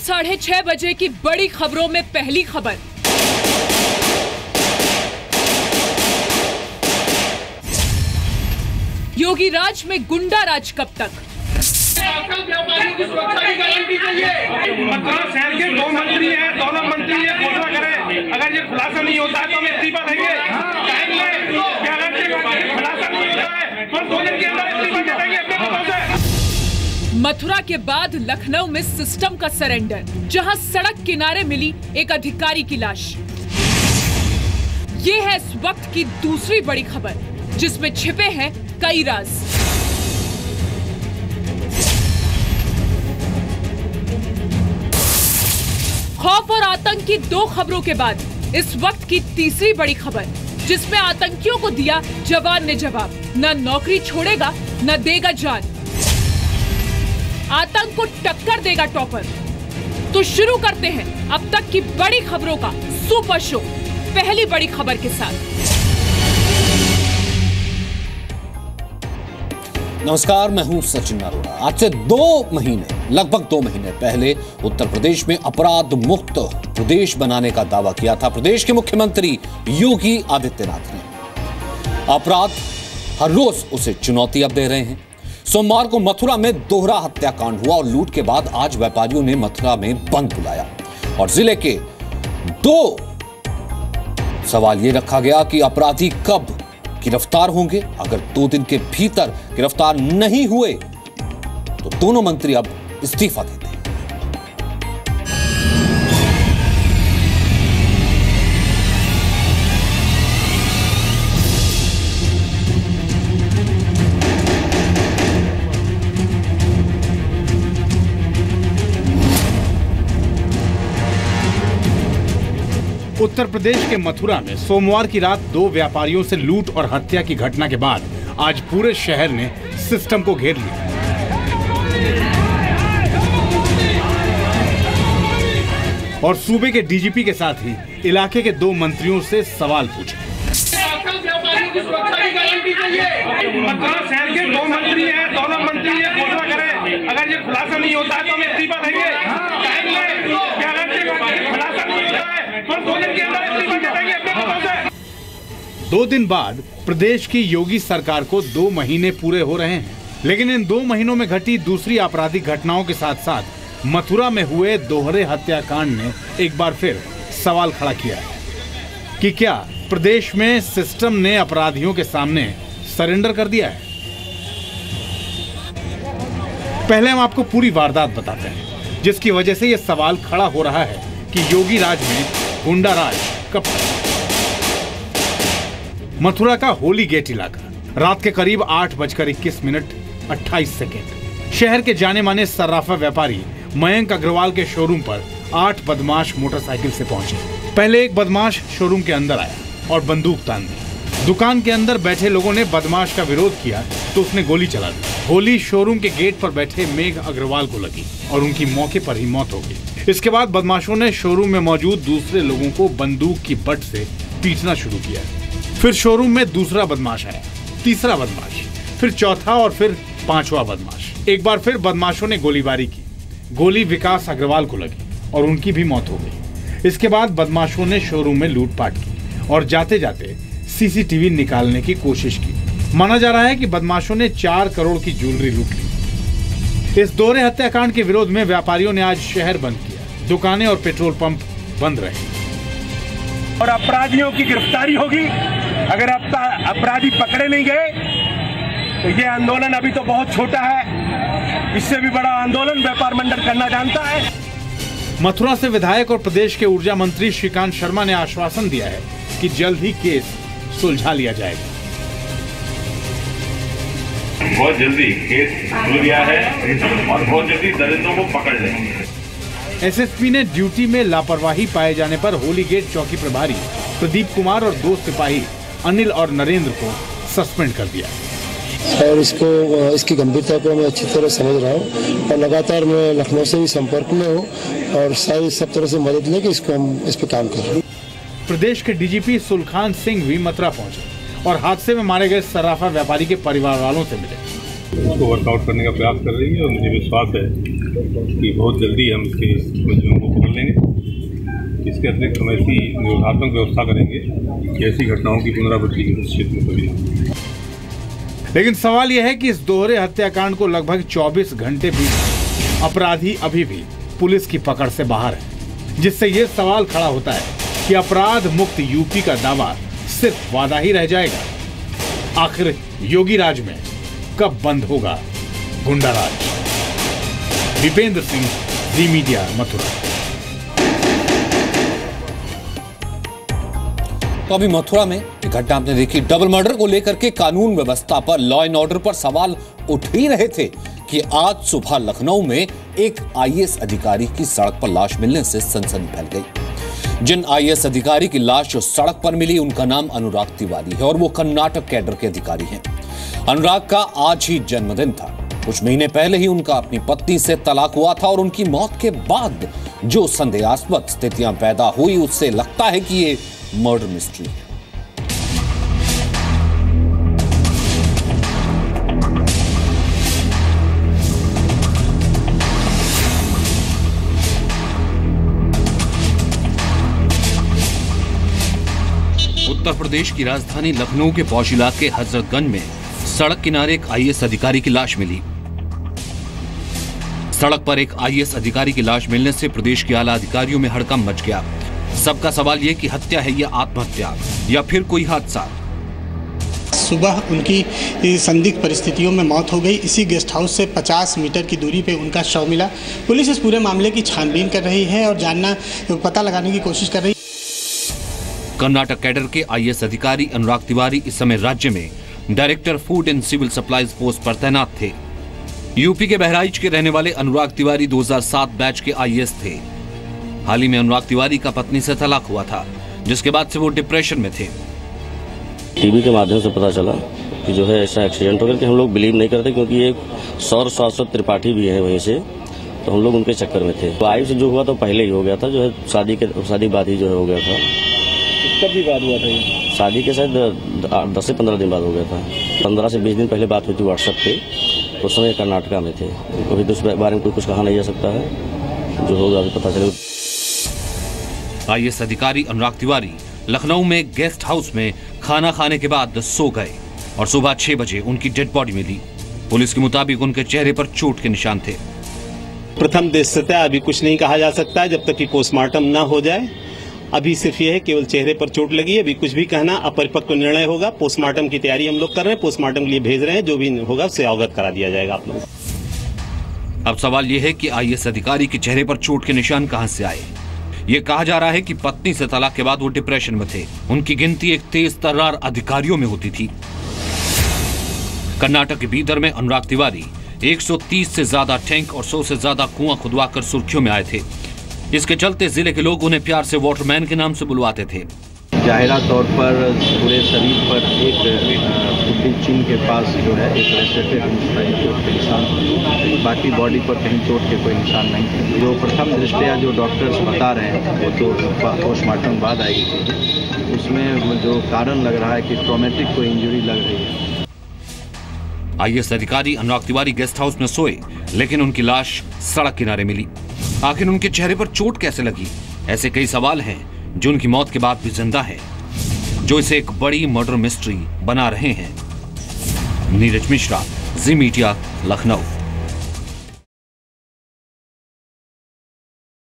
6:30 बजे की बड़ी खबरों में पहली खबर। योगी राज में गुंडा राज कब तक? व्यापारियों की सुरक्षा की गारंटी चाहिए। शहर के 2 मंत्री हैं, दोनों मंत्री ये घोषणा करें, अगर ये खुलासा नहीं होता है तो हम इस्तीफा देंगे। खुलासा नहीं होता है तो 2 दिन के अंदर इस्तीफा दे देंगे अपने पदों से। मथुरा के बाद लखनऊ में सिस्टम का सरेंडर, जहां सड़क किनारे मिली एक अधिकारी की लाश। ये है इस वक्त की दूसरी बड़ी खबर, जिसमें छिपे हैं कई राज। खौफ और आतंक की 2 खबरों के बाद इस वक्त की तीसरी बड़ी खबर, जिसमें आतंकियों को दिया जवान ने जवाब, न नौकरी छोड़ेगा न देगा जान। आतंक को टक्कर देगा टॉपर। तो शुरू करते हैं अब तक की बड़ी खबरों का सुपर शो, पहली बड़ी खबर के साथ। नमस्कार, मैं हूं सचिन अरोड़ा। आज से 2 महीने, लगभग 2 महीने पहले उत्तर प्रदेश में अपराध मुक्त प्रदेश बनाने का दावा किया था प्रदेश के मुख्यमंत्री योगी आदित्यनाथ ने। अपराध हर रोज उसे चुनौती अब दे रहे हैं। सोमवार को मथुरा में दोहरा हत्याकांड हुआ और लूट के बाद आज व्यापारियों ने मथुरा में बंद बुलाया और जिले के 2 सवाल यह रखा गया कि अपराधी कब गिरफ्तार होंगे। अगर 2 दिन के भीतर गिरफ्तार नहीं हुए तो दोनों मंत्री अब इस्तीफा देते हैं। उत्तर प्रदेश के मथुरा में सोमवार की रात 2 व्यापारियों से लूट और हत्या की घटना के बाद आज पूरे शहर ने सिस्टम को घेर लिया। और सूबे के डीजीपी के साथ ही इलाके के 2 मंत्रियों से सवाल पूछे। व्यापारियों की सुरक्षा की गारंटी चाहिए। शहर के 2 मंत्री हैं, दोनों मंत्री ये घोषणा करें, अगर ये खुलासा नहीं होता है तो हम इस्तीफा देंगे। खुलासा नहीं होता है तो 2 दिन के अंदर इस्तीफा दे देंगे अपने पदों से। 2 दिन बाद प्रदेश की योगी सरकार को 2 महीने पूरे हो रहे हैं, लेकिन इन 2 महीनों में घटी दूसरी आपराधिक घटनाओं के साथ साथ मथुरा में हुए दोहरे हत्याकांड ने एक बार फिर सवाल खड़ा किया है कि क्या प्रदेश में सिस्टम ने अपराधियों के सामने सरेंडर कर दिया है। पहले हम आपको पूरी वारदात बताते हैं, जिसकी वजह से यह सवाल खड़ा हो रहा है कि योगी राज में गुंडा राज कब तक। मथुरा का होली गेट इलाका, रात के करीब 8:21:28। शहर के जाने माने सर्राफा व्यापारी मयंक अग्रवाल के शोरूम पर 8 बदमाश मोटरसाइकिल से पहुंचे। पहले एक बदमाश शोरूम के अंदर आया और बंदूक तान दी। दुकान के अंदर बैठे लोगों ने बदमाश का विरोध किया तो उसने गोली चला दी। गोली शोरूम के गेट पर बैठे मेघ अग्रवाल को लगी और उनकी मौके पर ही मौत हो गई। इसके बाद बदमाशों ने शोरूम में मौजूद दूसरे लोगों को बंदूक की बट से पीटना शुरू किया। फिर शोरूम में दूसरा बदमाश आया, तीसरा बदमाश, फिर चौथा और फिर 5वां बदमाश। एक बार फिर बदमाशों ने गोलीबारी की। गोली विकास अग्रवाल को लगी और उनकी भी मौत हो गई। इसके बाद बदमाशों ने शोरूम में लूटपाट की और जाते जाते सीसीटीवी निकालने की कोशिश की। माना जा रहा है कि बदमाशों ने 4 करोड़ की ज्वेलरी लूट ली। इस दोहरे हत्याकांड के विरोध में व्यापारियों ने आज शहर बंद किया। दुकानें और पेट्रोल पंप बंद रहे और अपराधियों की गिरफ्तारी होगी। अगर अपराधी पकड़े नहीं गए तो ये आंदोलन अभी तो बहुत छोटा है, इससे भी बड़ा आंदोलन व्यापार मंडल करना जानता है। मथुरा से विधायक और प्रदेश के ऊर्जा मंत्री श्रीकांत शर्मा ने आश्वासन दिया है कि जल्द ही केस सुलझा लिया जाएगा। बहुत जल्दी केस सुलझ गया है और बहुत जल्दी दरिंदों को पकड़ लेंगे। एसएसपी ने ड्यूटी में लापरवाही पाए जाने पर होली गेट चौकी प्रभारी प्रदीप कुमार और 2 सिपाही अनिल और नरेंद्र को सस्पेंड कर दिया और इसकी गंभीरता को मैं अच्छी तरह समझ रहा हूँ और लगातार मैं लखनऊ से भी संपर्क में हूँ और सारी सब तरह से मदद लेके इसको हम इस पे काम कर रहे हैं। प्रदेश के डीजीपी सुलखान सिंह भी मथुरा पहुंचे और हादसे में मारे गए सर्राफा व्यापारी के परिवार वालों से मिले। उसको वर्कआउट करने का प्रयास कर रही है और मुझे विश्वास है कि बहुत जल्दी हम इसके मुलजिमों को पकड़ लेंगे। इसके अतिरिक्त हम ऐसी निरोधात्मक व्यवस्था करेंगे कि ऐसी घटनाओं की पुनरावृत्ति की क्षेत्र में कभी नहीं। लेकिन सवाल यह है कि इस दोहरे हत्याकांड को लगभग 24 घंटे बीत अपराधी अभी भी पुलिस की पकड़ से बाहर है, जिससे यह सवाल खड़ा होता है कि अपराध मुक्त यूपी का दावा सिर्फ वादा ही रह जाएगा। आखिर योगी राज में कब बंद होगा गुंडा राज? दीपेंद्र सिंह, जी मीडिया, मथुरा। तो अभी मथुरा में एक घटना आपने देखी। डबल मर्डर को लेकर के कानून व्यवस्था पर, लॉ एंड ऑर्डर पर सवाल उठ ही रहे थे कि आज सुबह लखनऊ में एक आईएएस अधिकारी की सड़क पर लाश मिलने से सनसनी फैल गई। जिन आईएएस अधिकारी की लाश जो सड़क पर मिली उनका नाम अनुराग तिवारी है और वो कर्नाटक कैडर के अधिकारी हैं। अनुराग का आज ही जन्मदिन था। कुछ महीने पहले ही उनका अपनी पत्नी से तलाक हुआ था और उनकी मौत के बाद जो संदेहास्पद स्थितियां पैदा हुई उससे लगता है कि ये मर्डर मिस्ट्री है। उत्तर प्रदेश की राजधानी लखनऊ के पौष इलाके हजरतगंज में सड़क किनारे एक आईएएस अधिकारी की लाश मिली। सड़क पर एक आईएएस अधिकारी की लाश मिलने से प्रदेश के आला अधिकारियों में हड़कंप मच गया। सबका सवाल यह कि हत्या है या आत्महत्या या फिर कोई हादसा। सुबह उनकी संदिग्ध परिस्थितियों में मौत हो गई। इसी गेस्ट हाउस से 50 मीटर की दूरी पे उनका शव मिला। पुलिस इस पूरे मामले की छानबीन कर रही है और पता लगाने की कोशिश कर रही है। कर्नाटक कैडर के आईएएस अधिकारी अनुराग तिवारी इस समय राज्य में director food and civil supplies post पर तैनात थे। यूपी के बहराइच के रहने वाले अनुराग तिवारी 2007 बैच के आईएएस थे। हाल ही में अनुराग तिवारी का पत्नी से तलाक हुआ था, जिसके बाद से वो डिप्रेशन में थे। टीवी के माध्यम से पता चला कि जो है ऐसा एक्सीडेंट हो गया कि हम लोग बिलीव नहीं करते, क्योंकि एक सौर शाश्वत त्रिपाठी भी है वहीं से, तो हम लोग उनके चक्कर में थे। वाइफ से जो हुआ तो पहले ही हो गया था, जो है शादी बाद ही जो है हो गया था। कब भी बात हुआ था ये? शादी के शायद 10 से 15 दिन बाद हो गया था। 15 से 20 दिन पहले बात हुई थी व्हाट्सएप पे। उस समय कर्नाटका में थे। अभी तो उस बारे में कुछ कहा नहीं जा सकता है, जो होगा अभी पता चलेगा। आईएएस अधिकारी अनुराग तिवारी लखनऊ में गेस्ट हाउस में खाना खाने के बाद सो गए और सुबह 6 बजे उनकी डेड बॉडी मिली। पुलिस के मुताबिक उनके चेहरे पर चोट के निशान थे। प्रथम दृष्टया अभी कुछ नहीं कहा जा सकता है जब तक कि पोस्टमार्टम न हो जाए। अभी सिर्फ ये है केवल चेहरे पर चोट लगी है। अभी कुछ भी कहना अपरिपक्व निर्णय होगा। पोस्टमार्टम की तैयारी हम लोग कर रहे हैं, पोस्टमार्टम के लिए भेज रहे हैं। जो भी होगा उससे अवगत करा दिया जाएगा आप लोग। अब सवाल यह है कि आईएएस अधिकारी के चेहरे पर चोट के निशान कहां से आए। ये कहा जा रहा है कि पत्नी से तलाक के बाद वो डिप्रेशन में थे। उनकी गिनती एक तेज तर्रार अधिकारियों में होती थी। कर्नाटक के बीदर में अनुराग तिवारी 130 से ज्यादा टैंक और 100 से ज्यादा कुआं खुदवाकर सुर्खियों में आए थे। इसके चलते जिले के लोग उन्हें प्यार से वाटरमैन के नाम से बुलवाते थे। जाहिरा तौर पर पूरे शरीर पर एक फुटी चिन्ह के पास जो है एक रेस्ट्रेटेड चोट के निशान, बाकी बॉडी पर कहीं चोट के कोई निशान नहीं थे। जो प्रथम दृष्टया जो डॉक्टर्स बता रहे हैं वो तो पोस्टमार्टम बाद आएगी चीज़ें, उसमें जो कारण लग रहा है कि ट्रॉमेटिक कोई इंजरी लग रही है। आईएएस अधिकारी अनुराग तिवारी गेस्ट हाउस में सोए, लेकिन उनकी लाश सड़क किनारे मिली। आखिर उनके चेहरे पर चोट कैसे लगी? ऐसे कई सवाल हैं जो उनकी मौत के बाद भी जिंदा हैं, जो इसे एक बड़ी मर्डर मिस्ट्री बना रहे हैं। नीरज मिश्रा, जी मीडिया, लखनऊ।